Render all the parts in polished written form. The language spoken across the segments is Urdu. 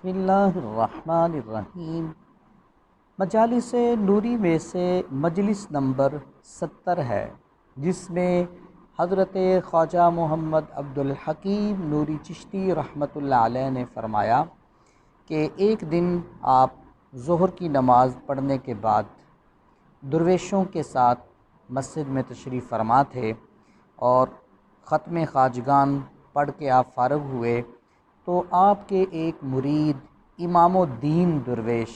بسم اللہ الرحمن الرحیم۔ مجالس نوری میں سے مجلس نمبر 70 ہے، جس میں حضرت خواجہ محمد عبدالحکیم نوری چشتی رحمۃ اللہ علیہ نے فرمایا کہ ایک دن آپ ظہر کی نماز پڑھنے کے بعد درویشوں کے ساتھ مسجد میں تشریف فرما تھے اور ختم خواجگان پڑھ کے آپ فارغ ہوئے تو آپ کے ایک مرید امام الدین درویش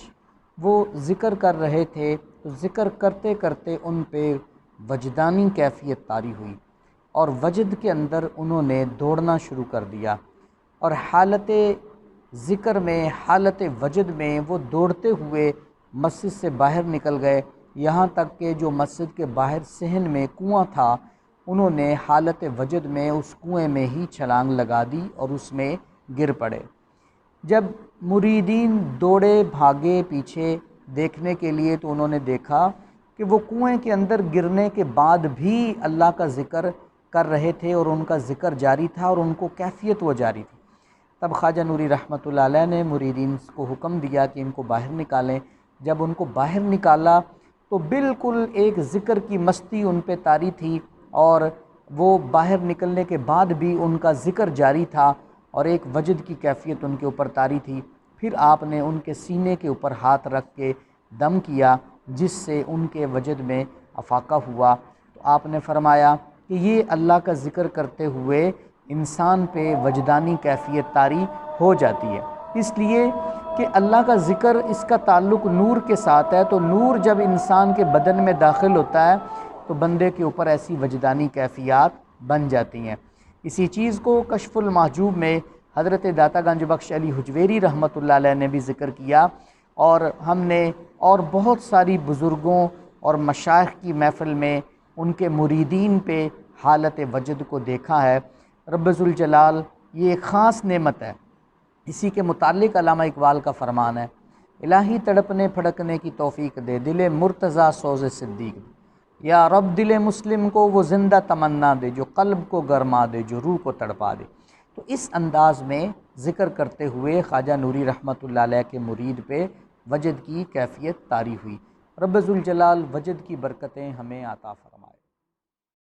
وہ ذکر کر رہے تھے، تو ذکر کرتے کرتے ان پہ وجدانی کیفیت طاری ہوئی اور وجد کے اندر انہوں نے دوڑنا شروع کر دیا، اور حالت ذکر میں، حالت وجد میں وہ دوڑتے ہوئے مسجد سے باہر نکل گئے، یہاں تک کہ جو مسجد کے باہر صحن میں کنواں تھا انہوں نے حالت وجد میں اس کنویں میں ہی چھلانگ لگا دی اور اس میں گر پڑے۔ جب مریدین دوڑے بھاگے پیچھے دیکھنے کے لیے تو انہوں نے دیکھا کہ وہ کنویں کے اندر گرنے کے بعد بھی اللہ کا ذکر کر رہے تھے اور ان کا ذکر جاری تھا اور ان کو کیفیت وہ جاری تھی۔ تب خواجہ نوری رحمۃ اللہ علیہ نے مریدین کو حکم دیا کہ ان کو باہر نکالیں۔ جب ان کو باہر نکالا تو بالکل ایک ذکر کی مستی ان پہ طاری تھی اور وہ باہر نکلنے کے بعد بھی ان کا ذکر جاری تھا اور ایک وجد کی کیفیت ان کے اوپر طاری تھی۔ پھر آپ نے ان کے سینے کے اوپر ہاتھ رکھ کے دم کیا، جس سے ان کے وجد میں افاقہ ہوا۔ تو آپ نے فرمایا کہ یہ اللہ کا ذکر کرتے ہوئے انسان پہ وجدانی کیفیت طاری ہو جاتی ہے، اس لیے کہ اللہ کا ذکر اس کا تعلق نور کے ساتھ ہے، تو نور جب انسان کے بدن میں داخل ہوتا ہے تو بندے کے اوپر ایسی وجدانی کیفیات بن جاتی ہیں۔ اسی چیز کو کشف المحجوب میں حضرت داتا گنج بخش علی حجویری رحمۃ اللہ علیہ نے بھی ذکر کیا، اور ہم نے اور بہت ساری بزرگوں اور مشائخ کی محفل میں ان کے مریدین پہ حالت وجد کو دیکھا ہے۔ رب ذوالجلال یہ ایک خاص نعمت ہے۔ اسی کے متعلق علامہ اقبال کا فرمان ہے، الہی تڑپنے پھڑکنے کی توفیق دے، دل مرتضیٰ سوز صدیق دے، یا رب دل مسلم کو وہ زندہ تمنا دے جو قلب کو گرما دے، جو روح کو تڑپا دے۔ تو اس انداز میں ذکر کرتے ہوئے خواجہ نوری رحمۃ اللہ علیہ کے مرید پہ وجد کی کیفیت طاری ہوئی۔ رب ذوالجلال وجد کی برکتیں ہمیں عطا فرمائے۔